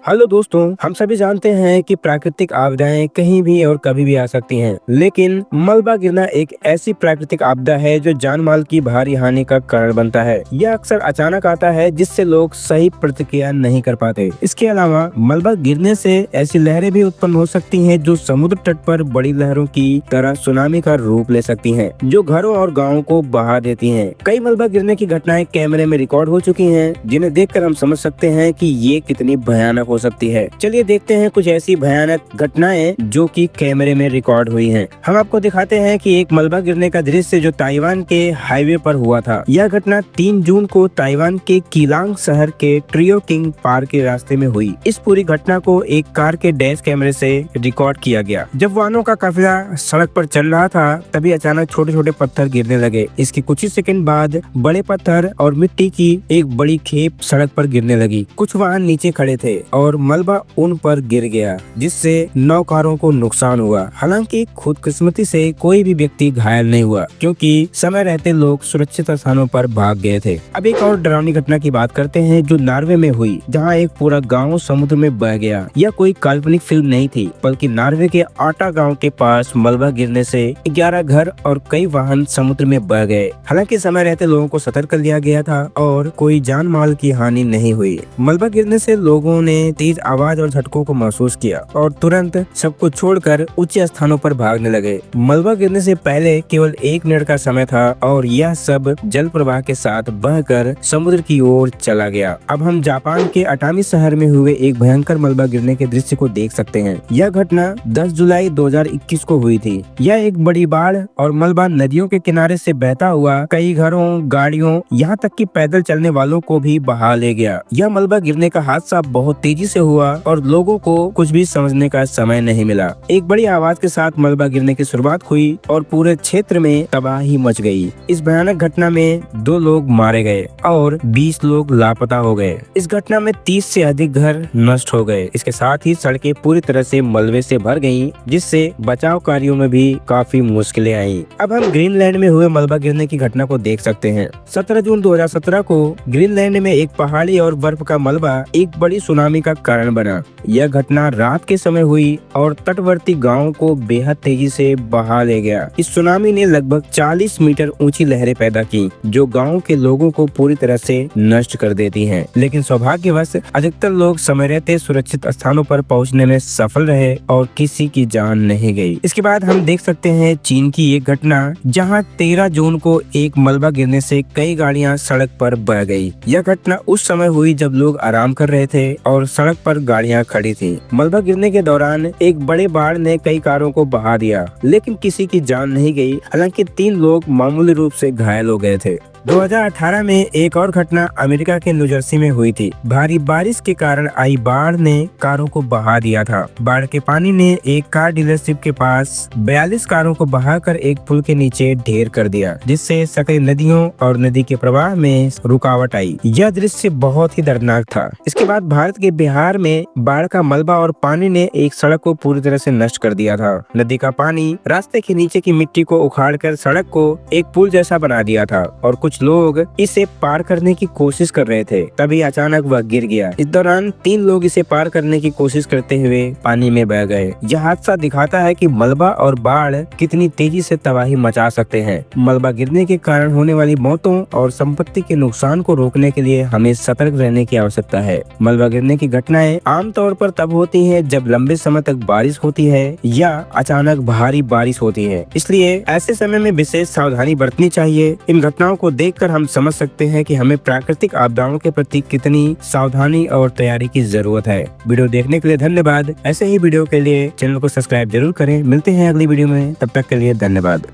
Hello दोस्तों, हम सभी जानते हैं कि प्राकृतिक आपदाएं कहीं भी और कभी भी आ सकती हैं, लेकिन मलबा गिरना एक ऐसी प्राकृतिक आपदा है जो जान माल की भारी हानि का कारण बनता है। यह अक्सर अचानक आता है जिससे लोग सही प्रतिक्रिया नहीं कर पाते। इसके अलावा मलबा गिरने से ऐसी लहरें भी उत्पन्न हो सकती हैं जो समुद्र तट पर बड़ी लहरों की तरह सुनामी का रूप ले सकती हैं, जो घरों और गाँवों को बहा देती हैं। कई मलबा गिरने की घटनाएं कैमरे में रिकॉर्ड हो चुकी हैं, जिन्हें देखकर हम समझ सकते हैं कि ये कितनी भयानक हो सकती है। चलिए देखते हैं कुछ ऐसी भयानक घटनाएं जो कि कैमरे में रिकॉर्ड हुई हैं। हम आपको दिखाते हैं कि एक मलबा गिरने का दृश्य जो ताइवान के हाईवे पर हुआ था। यह घटना 3 जून को ताइवान के किलांग शहर के ट्रियो किंग पार्क के रास्ते में हुई। इस पूरी घटना को एक कार के डैश कैमरे से रिकॉर्ड किया गया। जब वाहनों का काफिला सड़क पर चल रहा था, तभी अचानक छोटे छोटे पत्थर गिरने लगे। इसके कुछ ही सेकंड बाद बड़े पत्थर और मिट्टी की एक बड़ी खेप सड़क पर गिरने लगी। कुछ वाहन नीचे खड़े थे और मलबा उन पर गिर गया, जिससे 9 कारों को नुकसान हुआ। हालांकि खुदकिस्मती से कोई भी व्यक्ति घायल नहीं हुआ, क्योंकि समय रहते लोग सुरक्षित स्थानों पर भाग गए थे। अब एक और डरावनी घटना की बात करते हैं जो नॉर्वे में हुई, जहां एक पूरा गांव समुद्र में बह गया। यह कोई काल्पनिक फिल्म नहीं थी, बल्कि नॉर्वे के आटा गांव के पास मलबा गिरने से 11 घर और कई वाहन समुद्र में बह गए। हालांकि समय रहते लोगों को सतर्क कर दिया गया था और कोई जान माल की हानि नहीं हुई। मलबा गिरने से लोगों ने तेज आवाज और झटकों को महसूस किया और तुरंत सब कुछ छोड़कर ऊंचे स्थानों पर भागने लगे। मलबा गिरने से पहले केवल 1 मिनट का समय था और यह सब जल प्रवाह के साथ बहकर समुद्र की ओर चला गया। अब हम जापान के अटामी शहर में हुए एक भयंकर मलबा गिरने के दृश्य को देख सकते हैं। यह घटना 10 जुलाई 2021 को हुई थी। यह एक बड़ी बाढ़ और मलबा नदियों के किनारे से बहता हुआ कई घरों, गाड़ियों, यहाँ तक कि पैदल चलने वालों को भी बहा ले गया। यह मलबा गिरने का हादसा बहुत तेजी से हुआ और लोगों को कुछ भी समझने का समय नहीं मिला। एक बड़ी आवाज के साथ मलबा गिरने की शुरुआत हुई और पूरे क्षेत्र में तबाही मच गई। इस भयानक घटना में 2 लोग मारे गए और 20 लोग लापता हो गए। इस घटना में 30 से अधिक घर नष्ट हो गए। इसके साथ ही सड़कें पूरी तरह से मलबे से भर गयी, जिससे बचाव कार्यों में भी काफी मुश्किलें आईं। अब हम ग्रीनलैंड में हुए मलबा गिरने की घटना को देख सकते हैं। 17 जून 2017 को ग्रीनलैंड में एक पहाड़ी और बर्फ का मलबा एक बड़ी सुनामी का कारण बना। यह घटना रात के समय हुई और तटवर्ती गांवों को बेहद तेजी से बहा ले गया। इस सुनामी ने लगभग 40 मीटर ऊंची लहरें पैदा की, जो गांव के लोगों को पूरी तरह से नष्ट कर देती हैं। लेकिन सौभाग्यवश अधिकतर लोग समय रहते सुरक्षित स्थानों पर पहुंचने में सफल रहे और किसी की जान नहीं गई। इसके बाद हम देख सकते हैं चीन की एक घटना, जहां 13 जून को एक मलबा गिरने से कई गाड़ियां सड़क पर बह गई। यह घटना उस समय हुई जब लोग आराम कर रहे थे और सड़क पर गाड़ियां खड़ी थी। मलबा गिरने के दौरान एक बड़े बाढ़ ने कई कारों को बहा दिया, लेकिन किसी की जान नहीं गई। हालांकि 3 लोग मामूली रूप से घायल हो गए थे। 2018 में एक और घटना अमेरिका के न्यूजर्सी में हुई थी। भारी बारिश के कारण आई बाढ़ ने कारों को बहा दिया था। बाढ़ के पानी ने एक कार डीलरशिप के पास 42 कारों को बहाकर एक पुल के नीचे ढेर कर दिया, जिससे सकरी नदियों और नदी के प्रवाह में रुकावट आई। यह दृश्य बहुत ही दर्दनाक था। इसके बाद भारत के बिहार में बाढ़ का मलबा और पानी ने एक सड़क को पूरी तरह से नष्ट कर दिया था। नदी का पानी रास्ते के नीचे की मिट्टी को उखाड़कर सड़क को एक पुल जैसा बना दिया था और कुछ लोग इसे पार करने की कोशिश कर रहे थे। तभी अचानक वह गिर गया। इस दौरान 3 लोग इसे पार करने की कोशिश करते हुए पानी में बह गए। यह हादसा दिखाता है कि मलबा और बाढ़ कितनी तेजी से तबाही मचा सकते हैं। मलबा गिरने के कारण होने वाली मौतों और संपत्ति के नुकसान को रोकने के लिए हमें सतर्क रहने की आवश्यकता है। मलबा गिरने की घटनाएं आमतौर पर तब होती हैं जब लंबे समय तक बारिश होती है या अचानक भारी बारिश होती है। इसलिए ऐसे समय में विशेष सावधानी बरतनी चाहिए। इन घटनाओं को देखकर हम समझ सकते हैं कि हमें प्राकृतिक आपदाओं के प्रति कितनी सावधानी और तैयारी की जरूरत है। वीडियो देखने के लिए धन्यवाद। ऐसे ही वीडियो के लिए चैनल को सब्सक्राइब जरूर करें। मिलते हैं अगली वीडियो में, तब तक के लिए धन्यवाद।